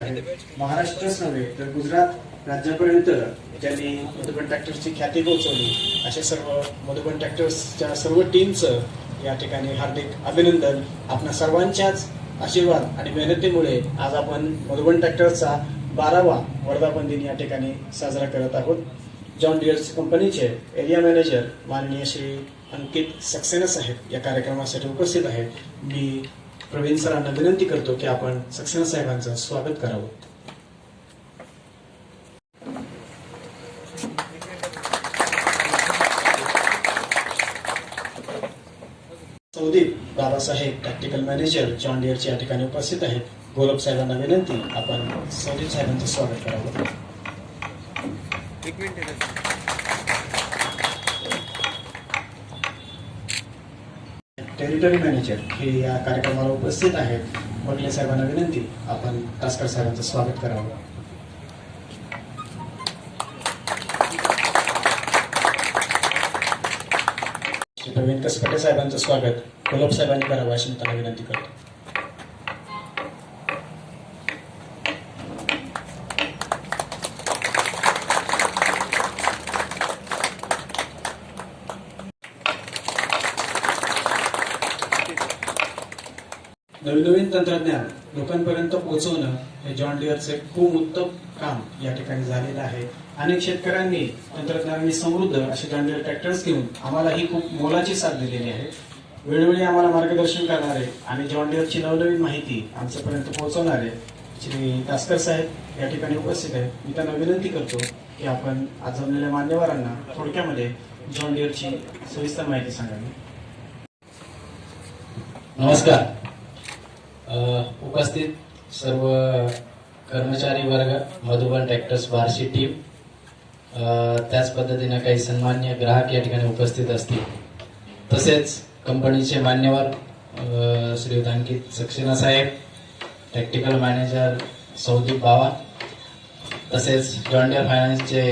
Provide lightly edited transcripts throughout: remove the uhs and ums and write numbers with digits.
महाराष्ट्रच नव्हे तर गुजरात राज्यापर्यंत ज्यांनी मधुबन ट्रॅक्टर्सची ख्याती पोहोचवली अशा सर्व मधुबन ट्रॅक्टर्सच्या सर्व टीमचं या ठिकाणी हार्दिक अभिनंदन. आपल्या सर्वांच्याच आशीर्वाद आणि मेहनतीमुळे आज आपण मधुबन ट्रॅक्टर्सचा 12वा वर्धापन दिन या ठिकाणी साजरा करत आहोत. जॉन डियर कंपनीचे एरिया मॅनेजर माननीय श्री अंकित सक्सेना साहेब या कार्यक्रमासाठी उपस्थित आहेत. मी प्रवीण सरांना विनंती करतो की आपण सक्सेना साहेबांचं स्वागत करावं. सौदीप बाबासाहेब टॅक्टिकल मॅनेजर जॉन डियरचे या ठिकाणी उपस्थित आहेत. गोलब साहेबांना विनंती आपण सौदीप साहेबांचं स्वागत करावं. टेरिटरी मॅनेजर हे या कार्यक्रमाला उपस्थित आहेत. बगले साहेबांना विनंती आपण तासकर साहेबांचं स्वागत करावं. श्री प्रवीण कसपटे साहेबांचं स्वागत गोलब साहेबांनी करावं अशी मी त्यांना विनंती करतो. नवीन तंत्रज्ञान लोकांपर्यंत पोहोचवणं हे जॉन डियरचे खूप उत्तम काम या ठिकाणी झालेलं आहे. अनेक शेतकऱ्यांनी तंत्रज्ञानाने समृद्ध असे जॉन डियर ट्रॅक्टर्स घेऊन आम्हाला ही खूप मोलाची साथ दिलेली आहे. वेळोवेळी आम्हाला मार्गदर्शन करणारे आणि जॉन डियरची नवनवीन माहिती आमच्यापर्यंत पोहोचवणारे श्री तासकर साहेब या ठिकाणी उपस्थित आहेत. मी त्यांना विनंती करतो की आपण आज जमलेल्या मान्यवरांना थोडक्यामध्ये जॉन डियरची सविस्तर माहिती सांगावी. नमस्कार. उपस्थित सर्व कर्मचारी वर्ग, मधुबन ट्रॅक्टर्स बार्शी टीम, त्याच पद्धतीने काही सन्मान्य ग्राहक या ठिकाणी उपस्थित असतील. तसेच कंपनीचे मान्यवर श्रीयुत अंकित सक्सेना साहेब, टॅक्टिकल मॅनेजर सौदीप बावा, तसेच जॉन डियर फायनान्सचे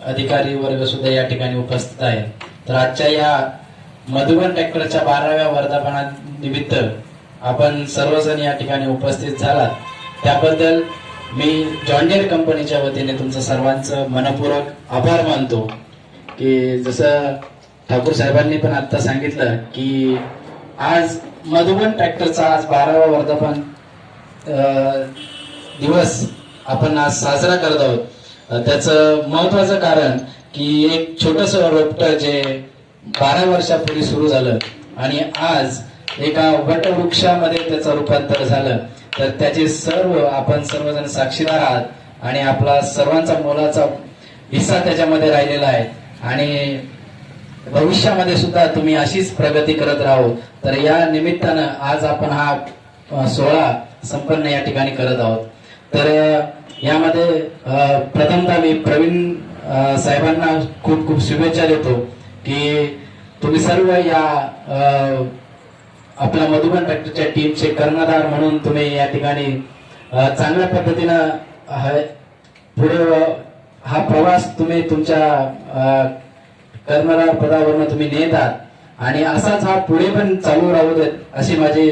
अधिकारी वर्ग सुद्धा या ठिकाणी उपस्थित आहे. तर आजच्या या मधुबन ट्रॅक्टरच्या 12व्या वर्धापनानिमित्त आपण सर्वजण या ठिकाणी उपस्थित झालात त्याबद्दल मी जॉन डियर कंपनीच्या वतीने तुमचं सर्वांचं मनपूर्वक आभार मानतो. की जसं ठाकूर साहेबांनी पण आता सांगितलं की आज मधुबन ट्रॅक्टरचा आज 12वा वर्धापन दिवस आपण आज साजरा करत आहोत. त्याचं महत्वाचं कारण की एक छोटस रोपटं जे 12 वर्षापूर्वी सुरू झालं आणि आज एका वटवृक्षामध्ये त्याचं रूपांतर झालं. तर त्याचे आपण सर्वजण साक्षीदार आहात आणि आपला सर्वांचा मोलाचा हिस्सा त्याच्यामध्ये राहिलेला आहे आणि भविष्यामध्ये सुद्धा तुम्ही अशीच प्रगती करत राहू. तर या निमित्तानं आज आपण हा सोहळा संपन्न या ठिकाणी करत आहोत. तर यामध्ये प्रथमतः मी प्रवीण साहेबांना खूप खूप शुभेच्छा देतो की तुम्ही सर्व या आपल्या मधुबन ट्रॅक्टरच्या टीमचे कर्णधार म्हणून तुम्ही या ठिकाणी चांगल्या पद्धतीनं पुढे हा प्रवास तुम्ही तुमच्या कर्णधार पदावरून तुम्ही नेत आहात आणि असाच हा पुढे पण चालू राहू देत अशी माझी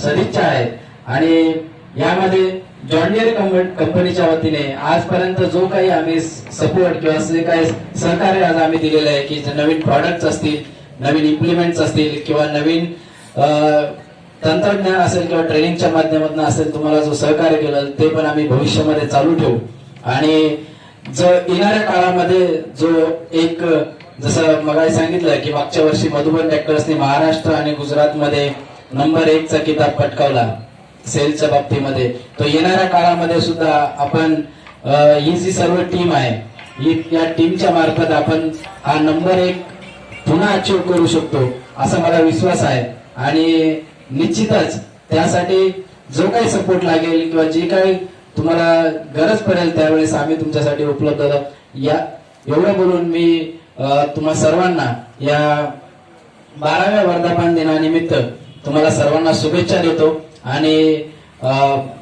सदिच्छा आहे. आणि यामध्ये जॉन डियर कंपनीच्या वतीने आजपर्यंत जो काही आम्ही सपोर्ट किंवा जे काही सहकार्य आज आम्ही दिलेलं आहे की नवीन प्रॉडक्ट्स असतील, नवीन इम्प्लिमेंट्स असतील किंवा नवीन तंत्रज्ञान असेल किंवा ट्रेनिंगच्या माध्यमातून असेल, तुम्हाला जो सहकार्य केलं ते पण आम्ही भविष्यामध्ये चालू ठेवू. आणि जो येणाऱ्या काळामध्ये जो एक जसं मगाशी सांगितलं की मागच्या वर्षी मधुबन ट्रॅक्टर्सने महाराष्ट्र आणि गुजरातमध्ये नंबर 1 चा किताब पटकावला सेलच्या बाबतीमध्ये. तो येणाऱ्या काळामध्ये सुद्धा आपण ही जी सर्व टीम आहे या टीमच्या मार्फत आपण हा नंबर 1 पुन्हा अचीव करू शकतो असा मला विश्वास आहे. आणि निश्चितच त्यासाठी जो काही सपोर्ट लागेल किंवा जे काही तुम्हाला गरज पडेल त्यावेळेस आम्ही तुमच्यासाठी उपलब्ध आहोत. या एवढं बोलून मी तुम्हा सर्वांना या 12व्या वर्धापन दिनानिमित्त तुम्हाला सर्वांना शुभेच्छा देतो आणि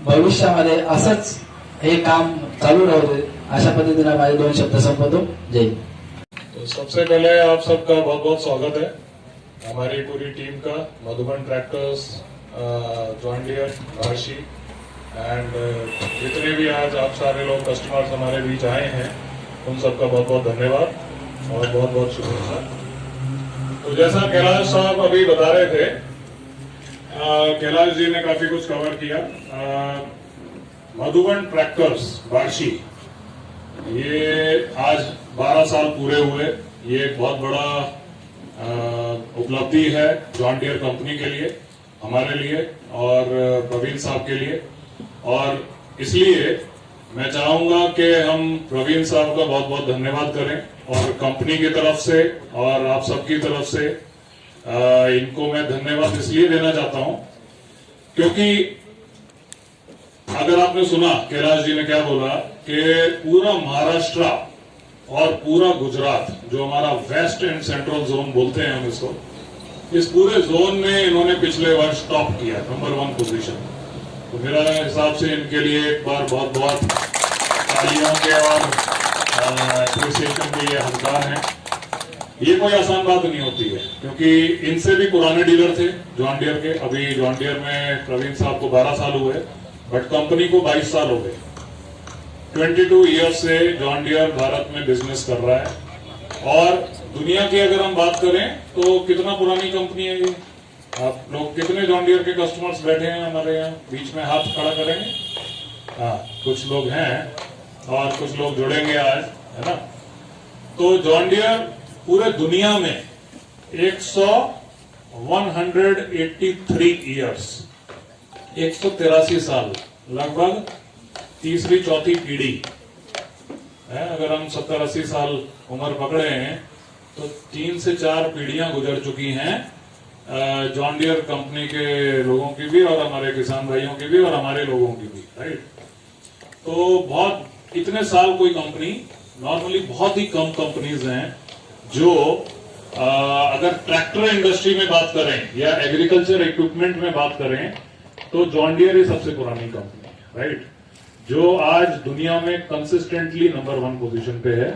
भविष्यामध्ये असंच हे काम चालू राहू दे अशा पद्धतीने माझे 2 शब्द संपवतो. जय हिंद. तो सबसे पहले आप सबका बहुत बहुत स्वागत है हमारी पूरी टीम का, Madhuban tractors, John Deere, Barshi and जितने भी आज आप सारे लोग कस्टमर्स हमारे बीच आए हैं उन सबका बहुत बहुत धन्यवाद और बहुत बहुत शुक्रिया। तो जैसा कैलाश साहब अभी बता रहे थे, कैलाश जी ने काफी कुछ कवर किया। मधुबन ट्रैक्टर्स बार्शी, ये आज 12 साल पूरे हुए। ये एक बहुत बड़ा उपलब्धि है जॉन डियर कंपनी के लिए, हमारे लिए और प्रवीण साहब के लिए। और इसलिए मैं चाहूंगा कि हम प्रवीण साहब का बहुत बहुत धन्यवाद करें और कंपनी की तरफ से और आप सबकी तरफ से इनको मैं धन्यवाद इसलिए देना चाहता हूं क्योंकि अगर आपने सुना कैलाश जी ने क्या बोला कि पूरा महाराष्ट्र और पूरा गुजरात, जो हमारा वेस्ट एंड सेंट्रल जोन बोलते हैं हम इसको, इस पूरे जोन में इन्होंने पिछले वर्ष टॉप किया, नंबर 1 पोजीशन। तो मेरा हिसाब से इनके लिए एक बार बहुत बहुत तालियों के और एप्रिसिएशन के ये हकदार हैं। ये कोई आसान बात नहीं होती है क्योंकि इनसे भी पुराने डीलर थे जॉन डियर के। अभी जॉन डियर में प्रवीण साहब को 12 साल हुए, बट कंपनी को 22 साल हो गए। 22 ईयर्स से जॉन डियर भारत में बिजनेस कर रहा है। और दुनिया की अगर हम बात करें तो कितना पुरानी कंपनी है ये? आप लोग कितने जॉन डियर के कस्टमर्स बैठे हैं हमारे यहाँ? बीच में हाथ खड़ा करेंगे। हाँ, कुछ लोग हैं और कुछ लोग जुड़ेंगे आज, है ना? तो जॉन डियर पूरे दुनिया में 183 ईयर्स, 183 साल, लगभग तीसरी चौथी पीढ़ी है। अगर हम 70-80 साल उम्र पकड़े हैं तो 3 से 4 पीढ़ियां गुजर चुकी हैं जॉन डियर कंपनी के लोगों की भी और हमारे किसान भाइयों की भी और हमारे लोगों की भी, राइट? तो बहुत इतने साल कोई कंपनी, नॉर्मली बहुत ही कम कंपनीज हैं जो अगर ट्रैक्टर इंडस्ट्री में बात करें या एग्रीकल्चर इक्विपमेंट में बात करें तो जॉन डियर ही सबसे पुरानी कंपनी है, राइट? जो आज दुनिया में कंसिस्टेंटली नंबर 1 पोजीशन पे है।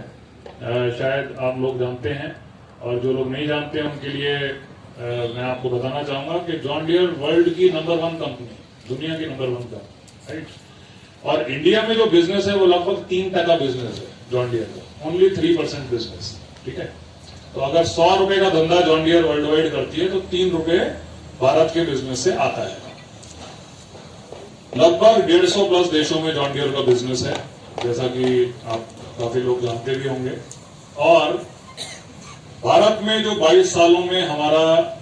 शायद आप लोग जानते हैं और जो लोग नहीं जानते हैं उनके लिए मैं आपको बताना चाहूंगा कि जॉन डियर वर्ल्ड की नंबर 1 कंपनी, दुनिया की नंबर 1 कंपनी, राइट? और इंडिया में जो बिजनेस है वो लगभग 3% बिजनेस है जॉन डियर का, ओनली 3% बिजनेस, ठीक है? तो अगर 100 रुपए का धंधा जॉन डियर वर्ल्ड वाइड करती है तो 3 रुपए भारत के बिजनेस से आता है। लगभग 150 प्लस देशों में जॉन डियर का बिजनेस है, जैसा कि आप काफी लोग जानते भी होंगे। और भारत में जो 22 सालों में हमारा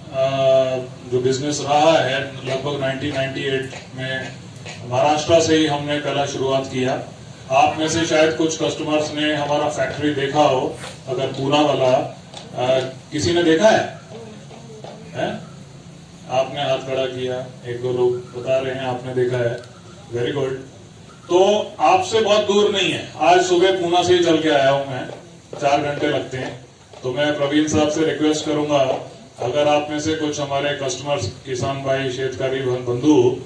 जो बिजनेस रहा है, लगभग 1998 में महाराष्ट्र से ही हमने पहला शुरुआत किया। आप में से शायद कुछ कस्टमर्स ने हमारा फैक्ट्री देखा हो, अगर पूना वाला किसी ने देखा है? आपने हाथ खड़ा किया, 1-2 लोग बता रहे हैं आपने देखा है, वेरी गुड। तो आपसे बहुत दूर नहीं है, आज सुबह पूना से ही चल के आया हूं मैं, 4 घंटे लगते हैं। तो मैं प्रवीण साहब से रिक्वेस्ट करूंगा, अगर आप में से कुछ हमारे कस्टमर्स, किसान भाई, शेतकारी बंधु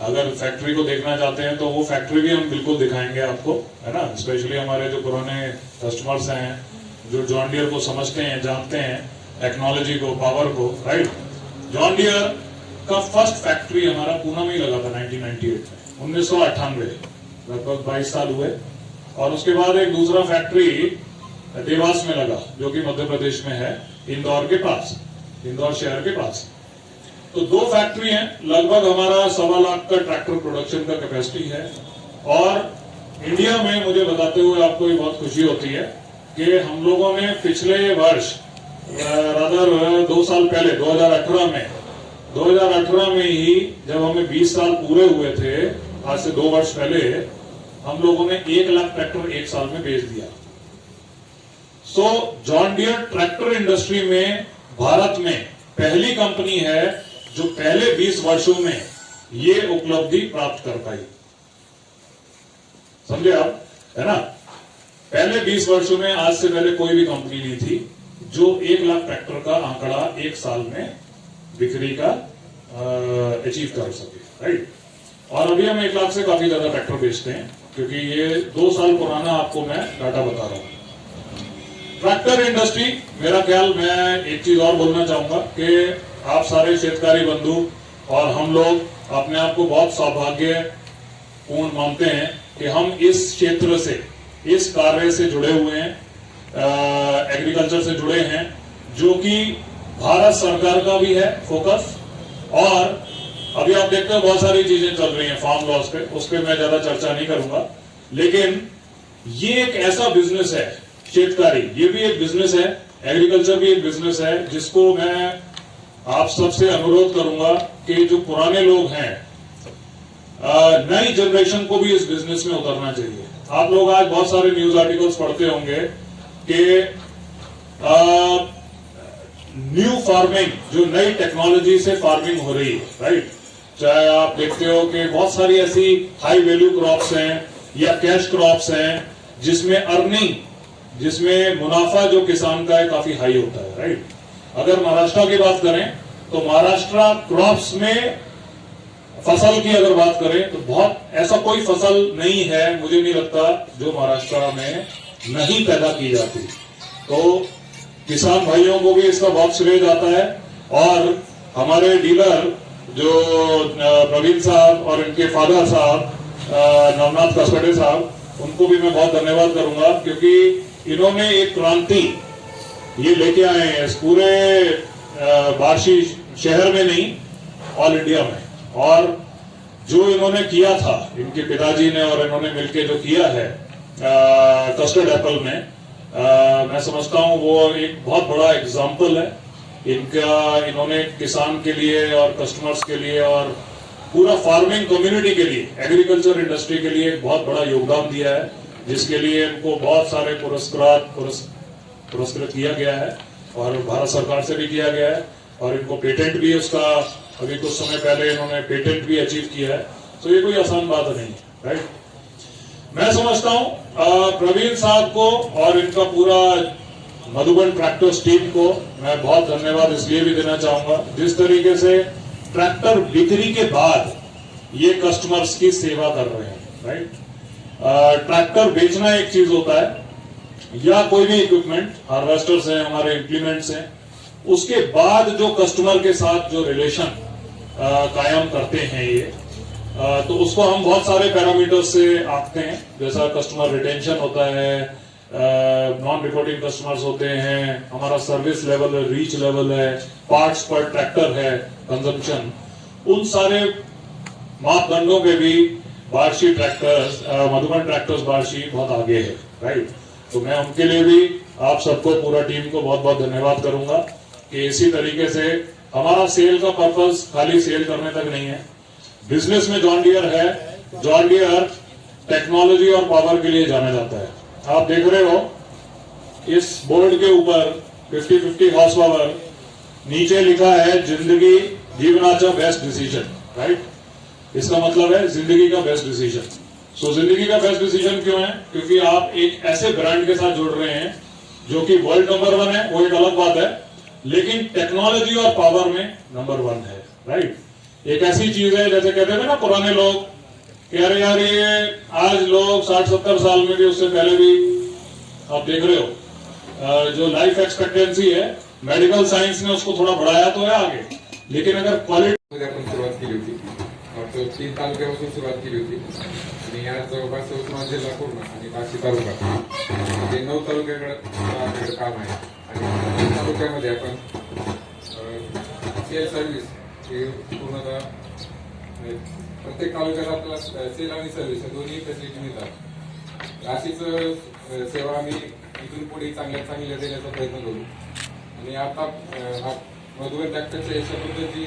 अगर फैक्ट्री को देखना चाहते हैं तो वो फैक्ट्री भी हम बिल्कुल दिखाएंगे आपको, है ना? स्पेशली हमारे जो पुराने कस्टमर्स हैं, जो जॉन डियर को समझते हैं, जानते हैं, टेक्नोलॉजी को, पावर को, राइट? जॉन डियर का फर्स्ट फैक्ट्री हमारा पूना में ही लगा था 1998 में, 1998, लगभग 22 साल हुए। और उसके बाद एक दूसरा फैक्ट्री देवास में लगा, जो कि मध्य प्रदेश में है, इंदौर के पास, इंदौर शहर के पास। तो 2 फैक्ट्री हैं, लगभग हमारा 1.25 लाख का ट्रैक्टर प्रोडक्शन का कैपेसिटी है। और इंडिया में मुझे बताते हुए आपको भी बहुत खुशी होती है कि हम लोगों ने पिछले वर्ष, रादर 2 साल पहले, 2018 में ही, जब हमें 20 साल पूरे हुए थे, आज से 2 वर्ष पहले, हम लोगों ने 1 लाख ट्रैक्टर 1 साल में बेच दिया। सो जॉन डियर ट्रैक्टर इंडस्ट्री में भारत में पहली कंपनी है जो पहले 20 वर्षों में ये उपलब्धि प्राप्त कर पाई। समझे आप, है ना? पहले 20 वर्षों में आज से पहले कोई भी कंपनी नहीं थी जो 1 लाख ट्रैक्टर का आंकड़ा 1 साल में बिक्री का अचीव कर सके, राइट? और अभी हम 1 लाख से काफी ज्यादा ट्रैक्टर बेचते हैं, क्योंकि ये 2 साल पुराना आपको मैं डाटा बता रहा हूं। ट्रैक्टर इंडस्ट्री, मेरा ख्याल, मैं एक चीज और बोलना चाहूंगा कि आप सारे शेतकारी बंधु और हम लोग अपने आप को बहुत पूर्ण मानते हैं कि हम इस क्षेत्र से, इस कार्य से जुड़े हुए हैं, एग्रीकल्चर से जुड़े हैं, जो कि भारत सरकार का भी है फोकस। और अभी आप देखते हो बहुत सारी चीजें चल रही हैं फार्म लॉस पे, उस पर मैं ज्यादा चर्चा नहीं करूंगा, लेकिन ये एक ऐसा बिजनेस है, शेतकारी ये भी एक बिजनेस है, एग्रीकल्चर भी एक बिजनेस है, जिसको मैं आप सबसे अनुरोध करूंगा कि जो पुराने लोग हैं, नई जनरेशन को भी इस बिजनेस में उतरना चाहिए। आप लोग आज बहुत सारे न्यूज आर्टिकल्स पढ़ते होंगे कि न्यू फार्मिंग, जो नई टेक्नोलॉजी से फार्मिंग हो रही है, राइट, चाहे आप देखते हो कि बहुत सारी ऐसी हाई वैल्यू क्रॉप्स हैं या कैश क्रॉप्स हैं जिसमें अर्निंग, जिसमें मुनाफा जो किसान का है काफी हाई होता है, राइट। अगर महाराष्ट्र की बात करें तो महाराष्ट्र क्रॉप्स में फसल की अगर बात करें तो बहुत ऐसा कोई फसल नहीं है, मुझे नहीं लगता, जो महाराष्ट्र में नहीं पैदा की जाती। तो किसान भाइयों को भी इसका बहुत श्रेय जाता है। और हमारे डीलर जो प्रवीण साहब और इनके फादर साहब नवनाथ कसपटे साहब, उनको भी मैं बहुत धन्यवाद करूंगा, क्योंकि इन्होंने एक क्रांति ये लेके आए हैं इस पूरे बार्शी शहर में नहीं, ऑल इंडिया में। और जो इन्होंने किया था, इनके पिताजी ने और इन्होंने मिलकर जो किया है कस्टर्ड एप्पल में, मैं समझता हूं वो एक बहुत बड़ा एग्जाम्पल है इनका। इन्होंने किसान के लिए और कस्टमर्स के लिए और पूरा फार्मिंग कम्युनिटी के लिए, एग्रीकल्चर इंडस्ट्री के लिए बहुत बड़ा योगदान दिया है, जिसके लिए इनको बहुत सारे पुरस्कृत किया गया है और भारत सरकार से भी किया गया है। और इनको पेटेंट भी, उसका अभी कुछ समय पहले इन्होंने पेटेंट भी अचीव किया है। तो ये कोई आसान बात नहीं है, राइट। मैं समझता हूं प्रवीण साहब को और इनका पूरा मधुबन ट्रैक्टर्स टीम को मैं बहुत धन्यवाद इसलिए भी देना चाहूंगा, जिस तरीके से ट्रैक्टर बिक्री के बाद ये कस्टमर्स की सेवा कर रहे हैं, राइट। ट्रैक्टर बेचना एक चीज होता है, या कोई भी इक्विपमेंट, हार्वेस्टर्स हैं, हमारे इंप्लीमेंट्स हैं, उसके बाद जो कस्टमर के साथ जो रिलेशन कायम करते हैं ये, तो उसको हम बहुत सारे पैरामीटर्स से आंकते हैं, जैसा कस्टमर रिटेंशन होता है, नॉन रिपोर्टिंग कस्टमर्स होते हैं, हमारा सर्विस लेवल है, रीच लेवल है, पार्ट्स पर ट्रैक्टर है, कंजम्पशन, उन सारे मापदंडों पे भी बार्शी ट्रैक्टर्स, मधुबन ट्रैक्टर्स बार्शी बहुत आगे है, राइट। तो मैं उनके लिए भी आप सबको, पूरा टीम को बहुत बहुत धन्यवाद करूंगा कि इसी तरीके से हमारा सेल का पर्पस खाली सेल करने तक नहीं है। बिजनेस में जॉन डियर है, जॉन डियर टेक्नोलॉजी और पावर के लिए जाना जाता है। आप देख रहे हो इस बोर्ड के ऊपर 50-50 हॉर्स पावर, नीचे लिखा है जिंदगी जीवनाचा बेस्ट डिसीजन, राइट। इसका मतलब है जिंदगी का बेस्ट डिसीजन। सो जिंदगी का बेस्ट डिसीजन क्यों है? क्योंकि आप एक ऐसे ब्रांड के साथ जुड़ रहे हैं जो कि वर्ल्ड नंबर 1 है, वो एक अलग बात है, लेकिन टेक्नोलॉजी और पावर में नंबर 1 है, राइट। एक ऐसी चीज है, जैसे कहते थे ना पुराने लोग कि अरे यार ये आज लोग 60-70 साल में भी, उससे पहले भी आप देख रहे हो जो लाइफ एक्सपेक्टेंसी है, मेडिकल साइंस ने उसको थोडा बढ़ाया तो है आगे, लेकिन अगर क्वालिटी आपण सुरुवात केली होती, तो 3 तालुक्यापासून सुरुवात केली होती आणि या जवळपास उस्मानाबाद जिल्हा पूर्ण आणि बार्शी तालुका ते 9 तालुक्याकडे काम आहे। आणि तालुक्यामध्ये आपण सेल सर्व्हिस हे पूर्णतः प्रत्येक तालुक्यात आपल्याला सेल आणि सर्व्हिस दोन्ही फॅसिलिटी मिळतात। अशीच सेवा आम्ही इथून पुढे चांगल्या देण्याचा प्रयत्न करू। आणि आता मधुबन ट्रॅक्टरच्या याच्याबद्दल जी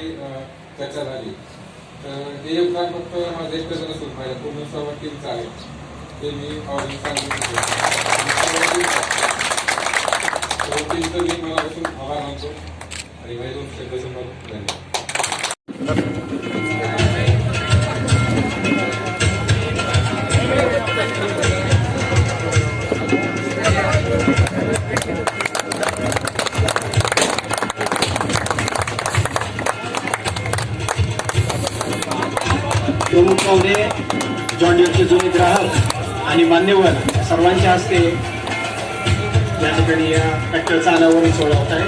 चर्चा झाली, तर हे योगदान फक्त माझं एकट्याचं नसून माझ्या पूर्ण सर्व टीमचं आहे, ते मी आवडीने सांगितलं। टीमचं मी मनापासून आभार मानतो आणि माझे 2 शब्द संबंध धन्यवाद। प्रमुख पाहुणे, जॉन डियरचे जुने ग्राहक आणि मान्यवर सर्वांच्या हस्ते या ठिकाणी या ट्रॅक्टरचा अनावरण सोहळा होत आहे।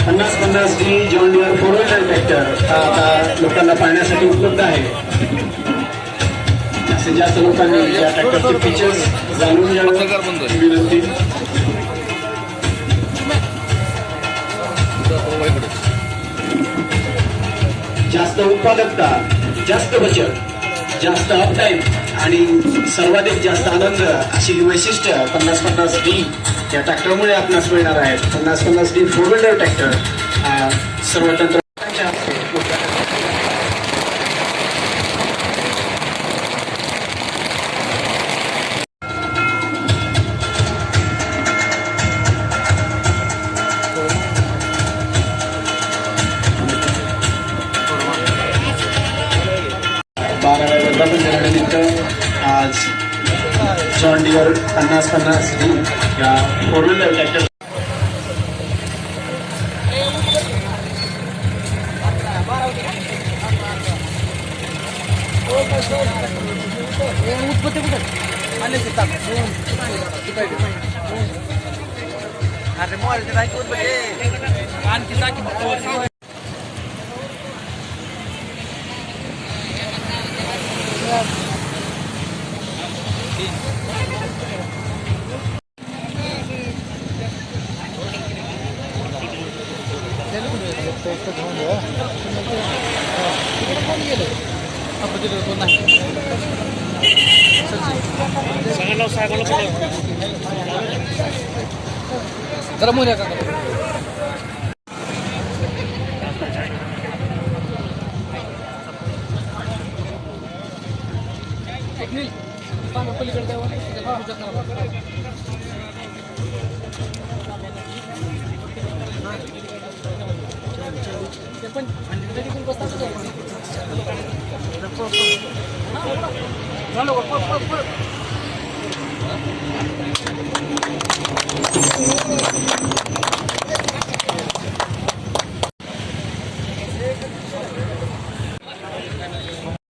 50-50 जॉन डियर 4-व्हीलर ट्रॅक्टर आता लोकांना पाहण्यासाठी उपलब्ध आहे. जास्तीत जास्त लोकांनी या ट्रॅक्टरचे फीचर्स जाणून घ्यावे ही विनंती. जास्त उत्पादकता, जास्त बचत, जास्त अपटाईम आणि सर्वाधिक जास्त आनंद अशी ही वैशिष्ट्य 50-50D या ट्रॅक्टरमुळे आपणास मिळणार आहेत. 50-50D 4-व्हीलर ट्रॅक्टर हा सर्व तंत्रज्ञानाच्या बाराव्या वर्धापन आज जॉन डियर 50-50D या 4-व्हीलर ट्रॅक्टर गरम होण्या का पलीकडे पण झालं